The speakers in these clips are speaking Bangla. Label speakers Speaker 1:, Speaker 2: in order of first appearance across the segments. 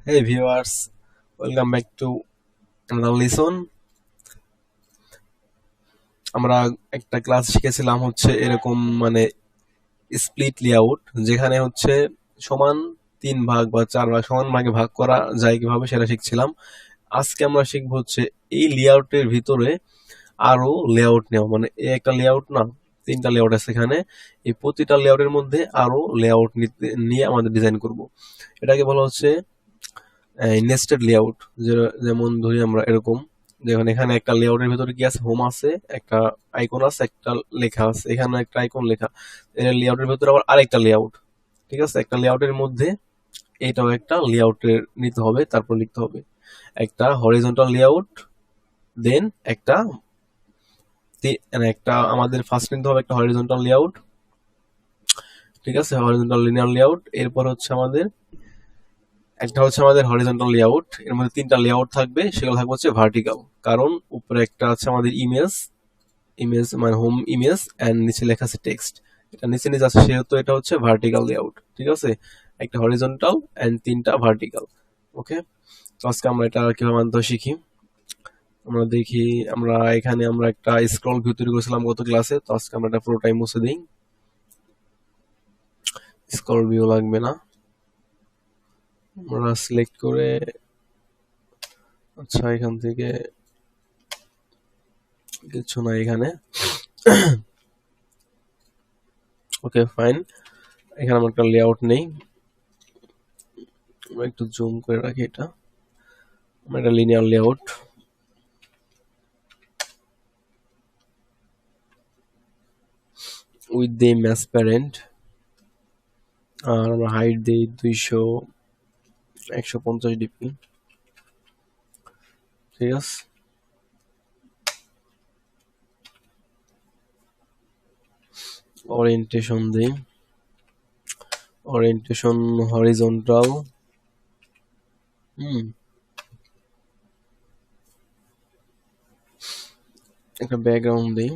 Speaker 1: Hey viewers, welcome back to another lesson. আমরা একটা ক্লাস শিখেছিলাম হচ্ছে এরকম মানে স্প্লিট লেআউট, যেখানে হচ্ছে সমান 3 ভাগ বা 4 ভাগ সমান ভাগে ভাগ করা যায় কিভাবে সেটা শিখছিলাম। আজকে আমরা শিখবো হচ্ছে এই লেআউটের ভিতরে আরো লেআউট নেওয়া, মানে এই একটা লেআউট না, 3টা লেআউট আছে এখানে। এই প্রতিটা লেআউটের মধ্যে আরো লেআউট নিয়ে আমাদের ডিজাইন করব। এটাকে বলা হচ্ছে নেস্টেড লেআউট। যেমন ধরি আমরা এরকম, দেখুন এখানে একটা লেআউটের ভিতরে কি আছে, হোম আছে, একটা আইকন আছে, একটা লেখা আছে, এখানে একটা আইকন লেখা, এর লেআউটের ভিতরে আবার আরেকটা লেআউট। ঠিক আছে, একটা লেআউটের মধ্যে এটাও একটা লেআউটের নিতে হবে, তারপর লিখতে হবে একটা হরিজন্টাল লেআউট, দেন একটা আমাদের ফার্স্ট নিতে হবে একটা হরিজন্টাল লেআউট। ঠিক আছে, হরিজন্টাল লিনিয়ার লেআউট। এরপর হচ্ছে আমাদের হরিজন্টাল লেআউট, এর মধ্যে 3টা লেআউট থাকবে, সেগুলো থাকবে হচ্ছে ভার্টিক্যাল, কারণ উপরে একটা আছে আমাদের ইমেজ, মানে হোম ইমেজ, এন্ড নিচে লেখা আছে টেক্সট। এটা নিচে নিচে আছে, সেহেতু এটা হচ্ছে ভার্টিক্যাল লেআউট। ঠিক আছে, একটা হরিজন্টাল এন্ড 3টা ভার্টিক্যাল। ওকে, তো আজকে আমরা এটা কিভাবে আনতে শিখি। আমরা দেখি, এখানে আমরা একটা স্ক্রল ভিউ তৈরি করেছিলাম গত ক্লাসে, তো আজকে আমরা এটা পুরোটাই মুছে দিই। স্ক্রল ভিউ লাগবে না, আমরা সিলেক্ট করে, আচ্ছা এখান থেকে কিছু না এখানে। ওকে ফাইন, এখানে আমার একটা লেআউট নেই, আমরা একটু জুম করে রাখি। এটা আমার একটা linear layout, with the match parent, আর আমরা হাইট দিই 150 ডিপি। ঠিক আছে, ওরিয়েন্টেশন দিই, ওরিয়েন্টেশন হরিজন্টাল। একটা ব্যাকগ্রাউন্ড দিই,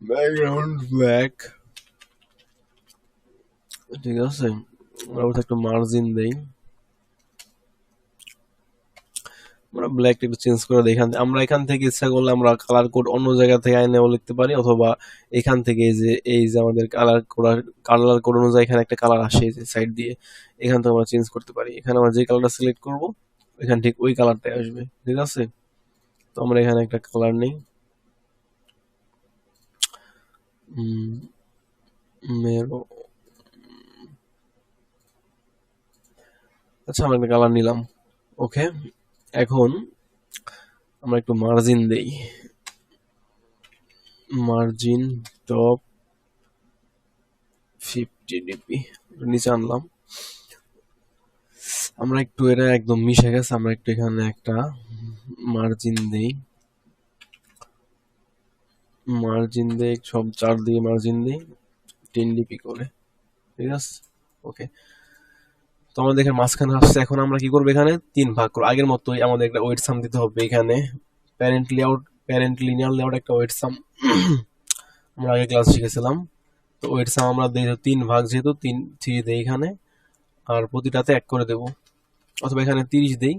Speaker 1: ব্যাকগ্রাউন্ড ব্ল্যাক। ঠিক আছে, আমরা একটা মার্জিন দেই, আমরা ব্ল্যাক একটু চেঞ্জ করে দিই। আমরা এখান থেকে ইচ্ছা করলে আমরা কালার কোড অন্য জায়গা থেকে আইনেও লিখতে পারি, অথবা এখান থেকে এই যে আমাদের কালার কোড অনুযায়ী এখানে একটা কালার আসে এই যে সাইড দিয়ে, এখান থেকে আমরা চেঞ্জ করতে পারি। এখানে আমরা যে কালারটা সিলেক্ট করব এখানে ঠিক ওই কালারটাই আসবে। ঠিক আছে, তো আমরা এখানে একটা কালার নেই, মেরো। আচ্ছা, আমরা একটা কালার নিলাম। ওকে, এখন আমরা একটু মার্জিন দেই, মার্জিন টপ 50 ডিপি নিচে আনলাম। আমরা একটু এটা একদম মিশে গেছে, আমরা একটু এখানে একটা মার্জিন দেই, সব 4 দিয়ে মার্জিন দিই 10 ডিপি করে। ঠিক আছে, ওকে, তো আমাদের এখানে মাঝখানে আসছে। এখন আমরা কি করবো, এখানে 3 ভাগ করবো, আগের মতোই আমাদের একটা ওয়েট সাম দিতে হবে। এখানে প্যারেন্ট লিনিয়ার লেআউট একটা ওয়েট সাম আমরা আগে ক্লাস শিখেছিলাম। তো ওয়েট সাম আমরা দিই 3 ভাগ, যেহেতু 3 দেই এখানে, আর প্রতিটাতে 1 করে দেব, অথবা এখানে 30 দেই,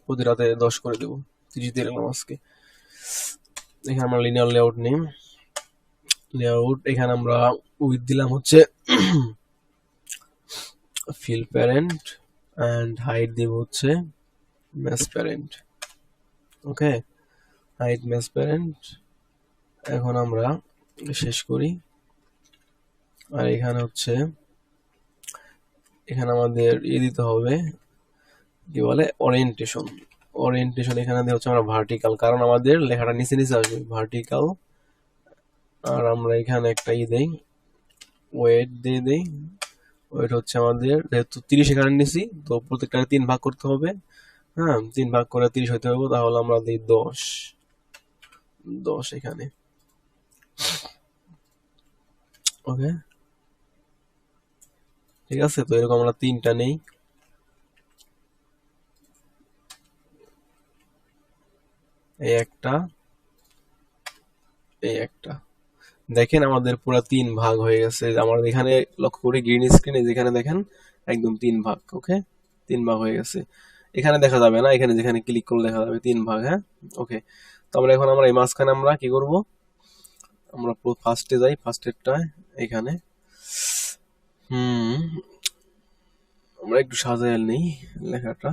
Speaker 1: প্রতিটাতে 10 করে দেব। 30 দিয়ে রাখলাম আজকে। এখানে আমরা লিনিয়ার লেআউট নেই, এখানে আমরা উইথ দিলাম হচ্ছে ফিল প্যারেন্ট, এন্ড হাইট দেব হচ্ছে ম্যাচ প্যারেন্ট। ওকে, হাইট ম্যাচ প্যারেন্ট। এখন আমরা শেষ করি, আর এখানে হচ্ছে আমাদের দিতে হবে কি বলে ওরিয়েন্টেশন এখানে হচ্ছে আমরা ভার্টিক্যাল, কারণ আমাদের লেখাটা নিচে নিচে আসবে, ভার্টিক্যাল। আর আমরা এখানে একটা দেই, ওয়েট দিয়ে দেই। ওয়েট হচ্ছে আমাদের, যেহেতু 30 এখানে নিছি, তো প্রত্যেকটা 3 ভাগ করতে হবে। হ্যাঁ, 3 ভাগ করে 30 হইতে হবে, তাহলে আমরা দিই 10 এখানে। ওকে, ঠিক আছে, তো এরকম আমরা 3টা নেই। এই একটা, দেখেন আমাদের পুরো 3 ভাগ হয়ে গেছে। আমাদের এখানে লক্ষ্য করি গ্রিন স্ক্রিনে, যেখানে দেখেন একদম 3 ভাগ। ওকে, 3 ভাগ হয়ে গেছে। এখানে দেখা যাবে না, এখানে যেখানে ক্লিক করলে দেখা যাবে 3 ভাগ। হ্যাঁ, ওকে। তো আমরা এই মাঝখানে আমরা কি করব, আমরা পুরো ফার্স্টে যাই, ফার্স্টেরটায় এখানে। হুম, আমরা একটু সাজায় নিই লেখাটা।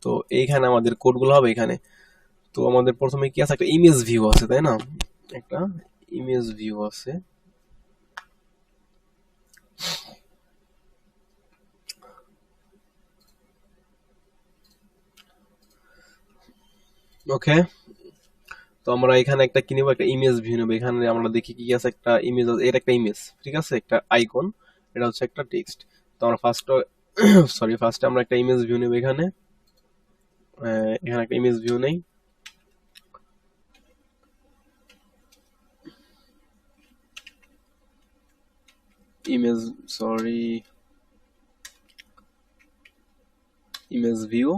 Speaker 1: তো এইখানে আমাদের কোডগুলো হবে এখানে। তো আমাদের প্রথমে কি আছে, একটা ইমেজ ভিউ আছে, তাই না? একটা ইমেজ ভিউ আছে। ওকে, তো আমরা এখানে একটা কি নেব, একটা ইমেজ ভিউ নেব। এখানে আমরা দেখি কি আছে, একটা ইমেজ, এটা একটা ইমেজ, ঠিক আছে, একটা আইকন, এটা হচ্ছে একটা টেক্সট। তো আমরা ফার্স্টে আমরা একটা ইমেজ ভিউ নেব এখানে। এখানে একটা ইমেজ ভিউ নেই। Image, sorry, image view,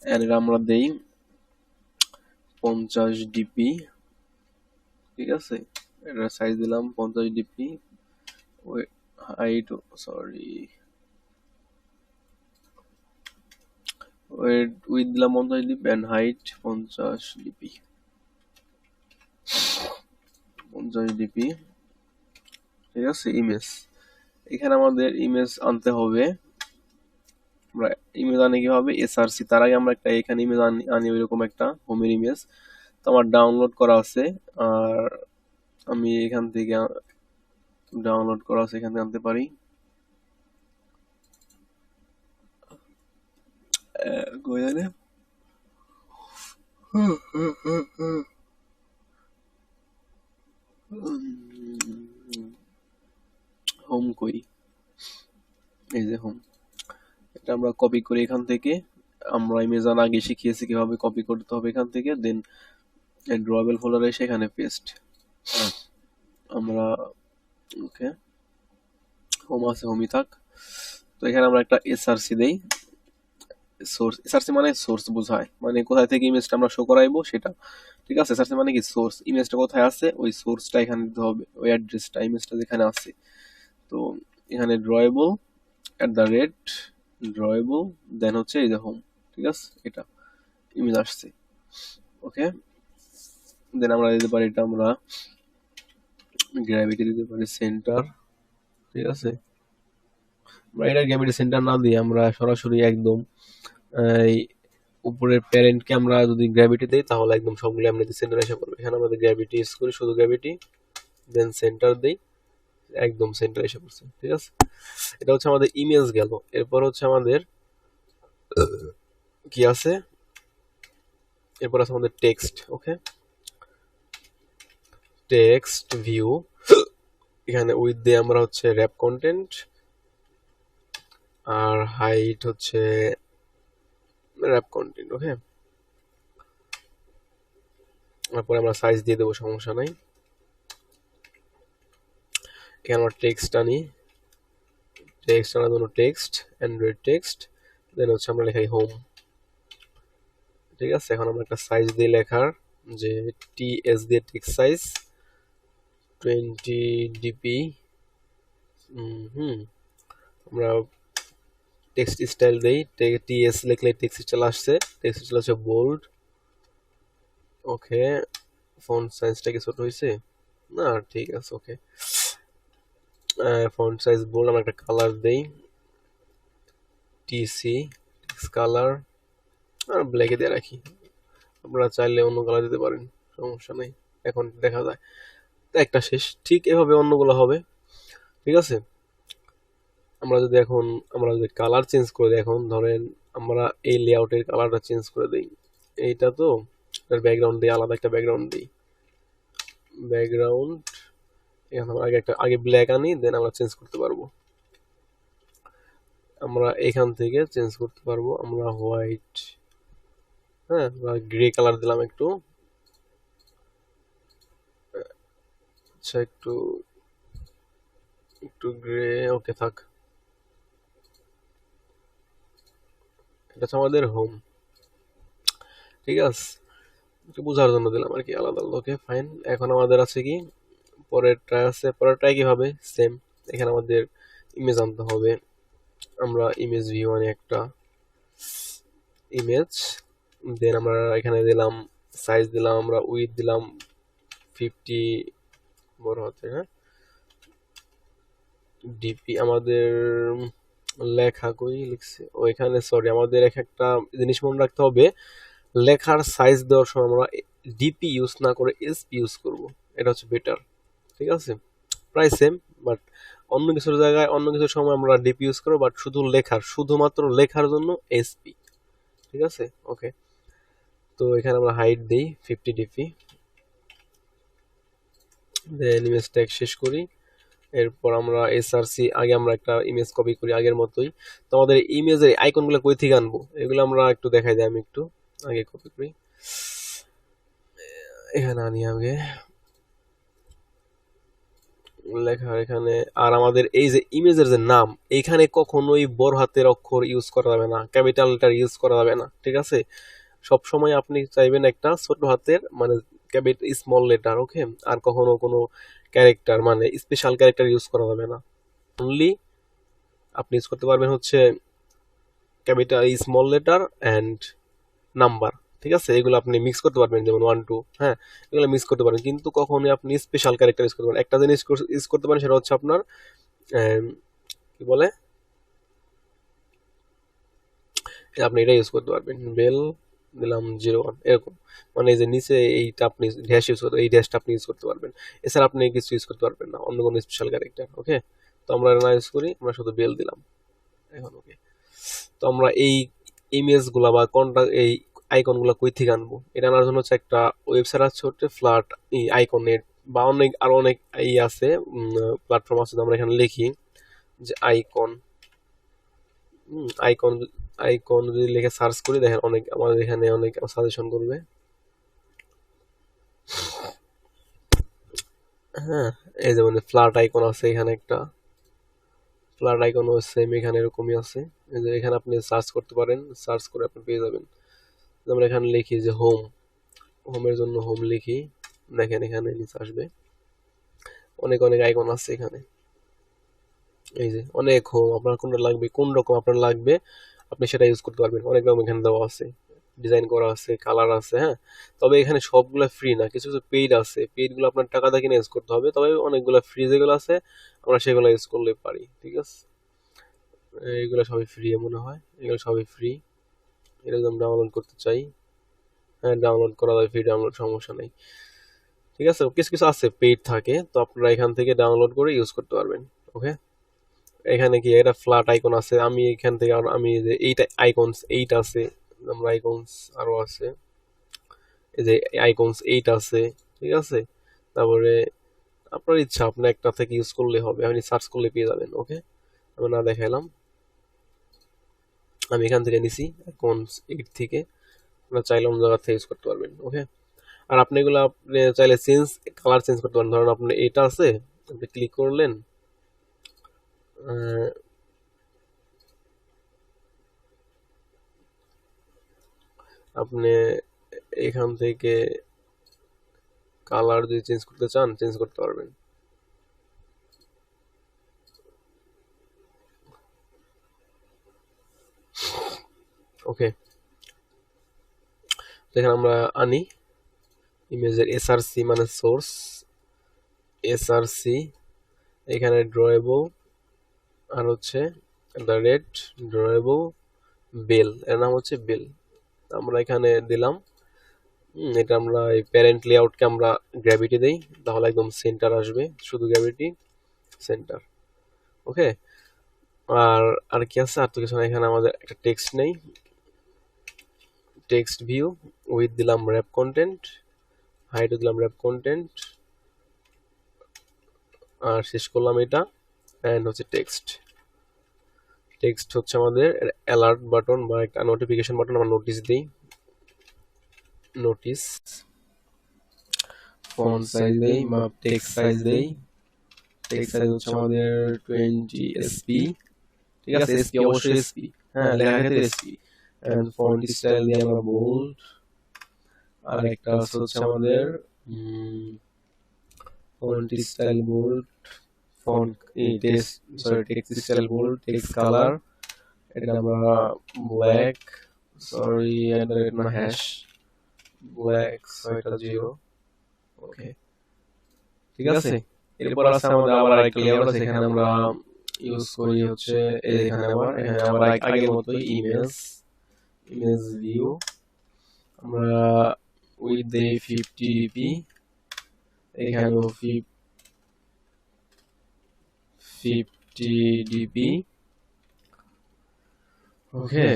Speaker 1: and এটা আমরা দেই 50 ডিপি, ঠিক আছে। এটা সাইজ দিলাম 50 ডিপি, হাইট, সরি, উইথ দিলাম 50 DP and height 50 DP, 50 DP, ঠিক আছে। ইমেজ, এখানে আমাদের ইমেজ আনতে হবে। আমরা ইমেজ আনি কিভাবে, এসআরসি, তার আগে আমরা একটা এখানে ইমেজ আনি ওইরকম একটা হোমের ইমেজ। তো আমার ডাউনলোড করা আছে, আর আমি এখান থেকে ডাউনলোড করা আছে, এখান থেকে আনতে পারি। হোম কই, এই যে হোম, এটা আমরা কপি করি এখান থেকে। আমরা ইমেজ আগে শিখিয়েছি কিভাবে কপি করতে হবে এখান থেকে, দেন ড্রয়েবল ফোল্ডারে এসে এখানে পেস্ট আমরা। ওকে, হোম আছে, হোমই থাক। তো এখানে আমরা একটা এসআরসি দেই। সোর্স, এসআরসি মানে সোর্স বোঝায়, মানে কোথায় থেকে ইমেজটা আমরা শো করাইবো সেটা, ঠিক আছে। এসআরসি মানে কি, সোর্স, ইমেজটা কোথায় আছে ওই সোর্সটা এখানে দিতে হবে, ওই অ্যাড্রেসটা, ইমেজটা যেখানে আছে। তো এখানে drawable@, drawable, দেন হচ্ছে এই যে হোম, ঠিক আছে, এটা ইমেজ আসছে। ওকে, দেন আমরা দিতে পারি, এটা আমরা গ্র্যাভিটি দিতে পারি সেন্টার, ঠিক আছে। আমরা এটা গ্র্যাভিটি সেন্টার না দিয়ে আমরা সরাসরি একদম এই উপরের প্যারেন্টকে আমরা যদি গ্র্যাভিটি দেই, তাহলে একদম সবগুলো এমনিতে সেন্টার এসে পড়বে। এখানে আমাদের গ্র্যাভিটি ইউজ করি, শুধু গ্র্যাভিটি, দেন সেন্টার দেই, একদম সেন্টার এসে পড়ছে, ঠিক আছে। এটা হচ্ছে আমাদের ইমেজ গেল। এরপর হচ্ছে আমাদের কি আছে, এরপর আছে আমাদের টেক্সট। ওকে, টেক্সট ভিউ, এখানে উইথ দিয়ে আমরা হচ্ছে র্যাপ কন্টেন্ট, আর হাইট হচ্ছে র্যাপ কন্টেন্ট। ওকে, তারপরে আমরা সাইজ দিয়ে দেবো, সমস্যা নাই। এখানে আমরা টেক্সট আনি, টেক্সট আনার জন্য টেক্সট, অ্যান্ড্রয়েড টেক্সট, দেন হচ্ছে আমরা লেখাই হোম, ঠিক আছে। এখন আমরা একটা সাইজ দিয়ে লেখার, যে টিএস দিয়ে টেক্সট সাইজ 20 ডিপি। আমরা টেক্সট স্টাইল দেই, টিএস লিখলে টেক্সট স্টাইল আসছে, টেক্সট স্টাইল হচ্ছে বোল্ড। ওকে, ফন্ট সাইজটা কি ছোট হয়েছে না, ঠিক আছে। ওকে, ফন্ট সাইজ বোল্ড। আমরা একটা কালার দেই, টিসি টেক্সট কালার, আর ব্ল্যাকে দিয়ে রাখি। আপনারা চাইলে অন্য কালার দিতে পারেন, সমস্যা নেই, এখন দেখা যায়। তো একটা শেষ, ঠিক এভাবে অন্যগুলো হবে, ঠিক আছে। আমরা যদি কালার চেঞ্জ করে দিই, এখন ধরেন আমরা এই লেআউটের কালারটা চেঞ্জ করে দিই, এইটা তো ব্যাকগ্রাউন্ড দিই, আলাদা একটা ব্যাকগ্রাউন্ড দিই, ব্যাকগ্রাউন্ড, এখানে আমরা আগে ব্ল্যাক আনি, দেন আমরা চেঞ্জ করতে পারবো। আমরা এখান থেকে চেঞ্জ করতে পারবো, আমরা হোয়াইট, হ্যাঁ, বা গ্রে কালার দিলাম একটু, আচ্ছা, একটু একটু গ্রে, ওকে থাক। এটা হচ্ছে আমাদের হোম, ঠিক আছে। একটু বোঝার জন্য দিলাম আর কি, আলাদা আলাদা। ওকে, ফাইন। এখন আমাদের আছে কি, পরেরটা কিভাবে, সেম। এখানে আমাদের ইমেজ আনতে হবে। আমরা ইমেজ ভিউ আনি একটা ইমেজ, দেন আমরা এখানে দিলাম সাইজ, দিলাম আমরা উইথ দিলাম 50 বড় হতে, হ্যাঁ। ডিপি আমাদের লেখা কই লিখছে ওইখানে, সরি, আমাদের একটা জিনিস মনে রাখতে হবে, লেখার সাইজ দেওয়ার সময় আমরা ডিপি ইউজ না করে এসপি ইউজ করব, এটা হচ্ছে বেটার, ঠিক আছে। প্রায় সেম, বাট অন্য কিছুর জায়গায় অন্য কিছুর সময় আমরা ডিপি ইউজ করবো, বাট শুধুমাত্র লেখার জন্য এসপি, ঠিক আছে। ওকে, তো এখানে আমরা হাইট দিই 50 ডিপি, দেন ইমেজ ট্যাগ শেষ করি। এরপর আমরা এসআরসি, আগে আমরা একটা ইমেজ কপি করি আগের মতোই। তো আমাদের ইমেজের আইকনগুলো কই থেকে আনবো এগুলো আমরা একটু দেখাই দিই, আমি একটু আগে কপি করি, এখানে আনি আগে লেখা এখানে। আর আমাদের এই যে ইমেজের যে নাম, এইখানে কখনোই বড় হাতের অক্ষর ইউজ করা যাবে না, ক্যাপিটাল লেটার ইউজ করা যাবে না, ঠিক আছে। সব সময় আপনি চাইবেন একটা ছোট হাতের মানে ক্যাপিটাল স্মল লেটার, ওকে। আর কখনো কোনো ক্যারেক্টার মানে স্পেশাল ক্যারেক্টার ইউজ করা যাবে না। অনলি আপনি ইউজ করতে পারবেন হচ্ছে capital small letter and number, ঠিক আছে। এগুলো আপনি মিক্স করতে পারবেন, যেমন 1 2, হ্যাঁ, এগুলো মিক্স করতে পারেন, কিন্তু কখনোই আপনি স্পেশাল ক্যারেক্টার ইউজ করতে পারেন। একটা জিনিস ইউজ করতে পারেন, সেটা হচ্ছে আপনার কি বলে, আপনি এটা ইউজ করতে পারবেন, বেল দিলাম 01 এরকম, মানে এই যে নিচে এইটা আপনি ড্যাশ ইউজ করতে, এই ড্যাশটা আপনি ইউজ করতে পারবেন, এছাড়া আপনি কিছু ইউজ করতে পারবেন না, অন্য কোনো স্পেশাল ক্যারেক্টার, ওকে। তো আমরা না ইউজ করি, আমরা শুধু বেল দিলাম এখন, ওকে। তো আমরা এই ইমেজগুলা বা এই আইকনগুলো কই থেকে আনবো, এটা আনার জন্য হচ্ছে একটা ওয়েবসাইট আছে হচ্ছে ফ্ল্যাট আইকনের, বা আরো অনেক আছে, প্ল্যাটফর্ম আছে। আমরা এখানে লিখি যে আইকন, আইকন আইকন যদি লিখে সার্চ করি, দেখেন অনেক আমাদের এখানে অনেক সাজেশন করবে, হ্যাঁ। এই যেমন ফ্ল্যাট আইকন আছে, এখানে একটা ফ্ল্যাট আইকন সেম এখানে এরকমই আছে। এই যে এখানে আপনি সার্চ করতে পারেন, সার্চ করে আপনি পেয়ে যাবেন। আমরা এখানে লিখি যে হোমের জন্য হোম লিখি, দেখেন এখানে নিচে আসবে অনেক অনেক আইকন আছে এখানে। এই যে অনেক হোম, আপনার কোনটা লাগবে, কোন রকম আপনার লাগবে আপনি সেটা ইউজ করতে পারবেন। অনেক রকম এখানে দেওয়া আছে, ডিজাইন করা আছে, কালার আছে, হ্যাঁ। তবে এখানে সবগুলো ফ্রি না, কিছু কিছু পেইড আছে, পেইডগুলো আপনার টাকা দিয়ে কিনে ইউজ করতে হবে। তবে অনেকগুলো ফ্রি যেগুলো আছে আমরা সেগুলো ইউজ করলে পারি, ঠিক আছে। এইগুলো সবই ফ্রি মনে হয়, এগুলো সবই ফ্রি। এটা যদি ডাউনলোড করতে চাই, হ্যাঁ ডাউনলোড করা যায়, ফ্রি ডাউনলোড, সমস্যা নেই, ঠিক আছে। কিছু কিছু আছে পেইড থাকে, তো আপনারা এখান থেকে ডাউনলোড করে ইউজ করতে পারবেন, ওকে। এখানে কি এটা ফ্ল্যাট আইকন আছে, আমি এখান থেকে আমি যে এইটা আইকনস 8 আছে, আমরা আইকনস আরো আছে, এই যে আইকনস 8 আছে, ঠিক আছে। তারপরে আপনার ইচ্ছা, আপনি একটা থেকে ইউজ করলে হবে, আপনি সার্চ করলে পেয়ে যাবেন, ওকে। আমি না দেখাইলাম, আমি এখান থেকে নিছি আইকনস 8 থেকে, আপনারা চাইলে অন্য জায়গা থেকে ইউজ করতে পারবেন, ওকে। আর আপনি এগুলো আপনি চাইলে কালার চেঞ্জ করতে পারেন। ধরুন আপনার এটা আছে, আপনি ক্লিক করলেন, আপনি এখান থেকে কালার যদি চেঞ্জ করতে চান চেঞ্জ করতে পারবেন, ওকে। এখানে আমরা আনি ইমেজের এসআরসি মানে সোর্স, এসআরসি এখানে ড্রয়েবল, আর হচ্ছে রেড ড্রয়েবল বেল, এর নাম হচ্ছে বেল। আমরা এখানে দিলাম, এটা আমরা এই প্যারেন্ট লেআউটকে আমরা গ্র্যাভিটি দেই, তাহলে একদম সেন্টার আসবে, শুধু গ্র্যাভিটি সেন্টার, ওকে। আর আর কি আছে, আর তো কিছু না। এখানে আমাদের একটা টেক্সট নেই, টেক্সট ভিউ উইথ দিলাম র্যাপ কন্টেন্ট, হাইট দিলাম র্যাপ কন্টেন্ট, আর শেষ করলাম এটা, অ্যান্ড হচ্ছে টেক্সট। টেক্সট হচ্ছে আমাদের অ্যালার্ট বাটন বা একটা নোটিফিকেশন বাটন, আমরা নোটিস দিই, নোটিস ফন্ট সাইজ দেই বা টেক্সট সাইজ দেই, টেক্সট সাইজ হচ্ছে আমাদের 20 এসপি, ঠিক আছে। এসপি অবশ্যই এসপি, হ্যাঁ, লেখার ক্ষেত্রে এসপি। এন্ড ফন্ট স্টাইল দিয়ে আমরা বোল্ড, আর একটা হচ্ছে আমাদের font style bold font text sorry text style bold, text colour এটা আমরা ব্ল্যাক, সরি না হ্যাশ ব্ল্যাক 6টা 0। ওকে, ঠিক আছে। এরপর আছে আমাদের আবার আরেকটা লেআউট আছে, এখানে আমরা ইউজ করি হচ্ছে এখানে আবার আগের মতোই ইমেজ ভিউ আমরা উইথ দে 50 ডিপি, এখানেও 50 ডিপি। ওকে,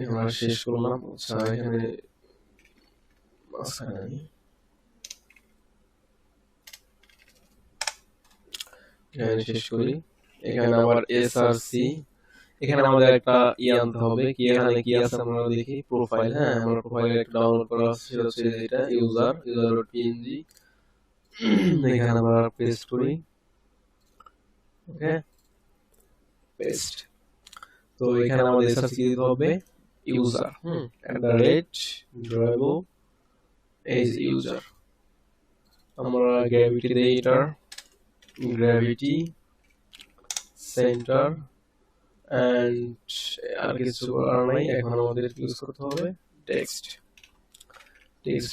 Speaker 1: আমরা শেষ করলাম। আচ্ছা এখানে শেষ করি। এখানে আবার এসআরসি, এখানে আমাদের একটা আনতে হবে, কি এখানে কি আছে আমরা দেখি। প্রোফাইল, হ্যাঁ আমরা প্রোফাইলে একটা ডাউনলোড করা আছে, সেটা হচ্ছে এটা user.png। এখানে আমরা পেস্ট করি। ওকে, পেস্ট। তো এখানে আমাদের এসআরসি দিতে হবে ইউজার @drawable as user। আমরা গ্র্যাভিটি দেই, এটার গ্র্যাভিটি সেন্টার এন্ড আর কিছু করার নাই। এখন আমাদের ইউজ করতে হবে টেক্সট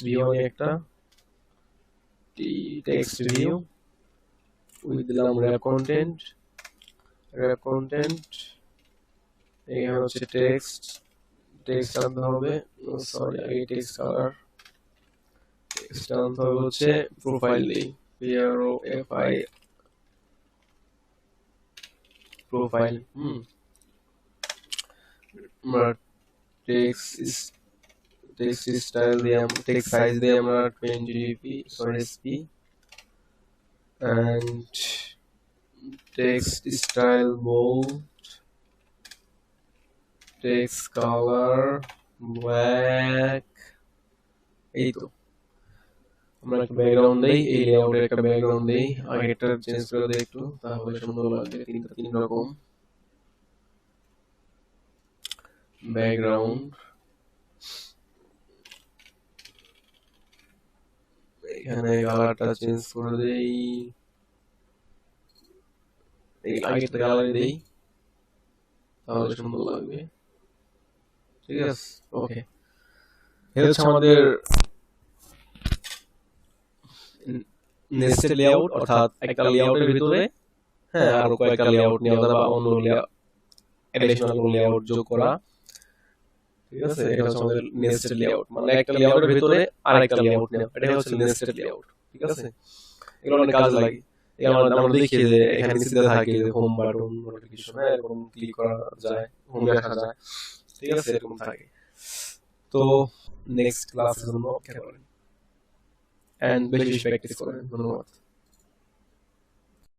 Speaker 1: ভিউ, একটা টেক্সট ভিউ উইথ দিলাম র্যাপ কন্টেন্ট। এখানে হচ্ছে টেক্সট আনতে হবে, সরি আগে টেক্সট কালার, টেক্সট আনতে হবে হচ্ছে প্রোফাইল দিই, প্রোফাইল। আমরা টেক্সট স্টাইল দিয়ে টেক্সট সাইজ দিয়ে আমরা 20 sp and text style bold, text color black। এই তো আমরা একটা ব্যাকগ্রাউন্ড দেই, এই লেআউটের একটা ব্যাকগ্রাউন্ড দেই, আগেরটা চেঞ্জ করে দেই একটু, তাহলে সুন্দর লাগবে। তিন রকম ব্যাকগ্রাউন্ড। এখানে কালারটা চেঞ্জ করে দেই, এই আগেরটা কালার দেই, তাহলে সুন্দর লাগবে। ঠিক আছে, ওকে। এই হচ্ছে আমাদের নেস্টেড লেআউট, অর্থাৎ একটা লেআউটের ভিতরে হ্যাঁ আরো কয়েকটা লেআউট নেওয়া বা অন্য অ্যাডিশনাল লেআউট যোগ করা। ঠিক আছে, এটা হচ্ছে আমাদের নেস্টেড লেআউট, মানে একটা লেআউটের ভিতরে আরেকটা লেআউট নেওয়া, এটা হচ্ছে নেস্টেড লেআউট। ঠিক আছে, এগুলো অনেক কাজে লাগে। আমরা দেখি যে এখানে নিচে থাকে যে হোম বাটন, নোটিফিকেশন, এরকম ক্লিক করা যায়, হোম দেখা যায়। ঠিক আছে, এরকম থাকে। তো নেক্সট ক্লাসের জন্য অপেক্ষা করেন এন্ড বেশি প্র্যাকটিস করেন। ধন্যবাদ।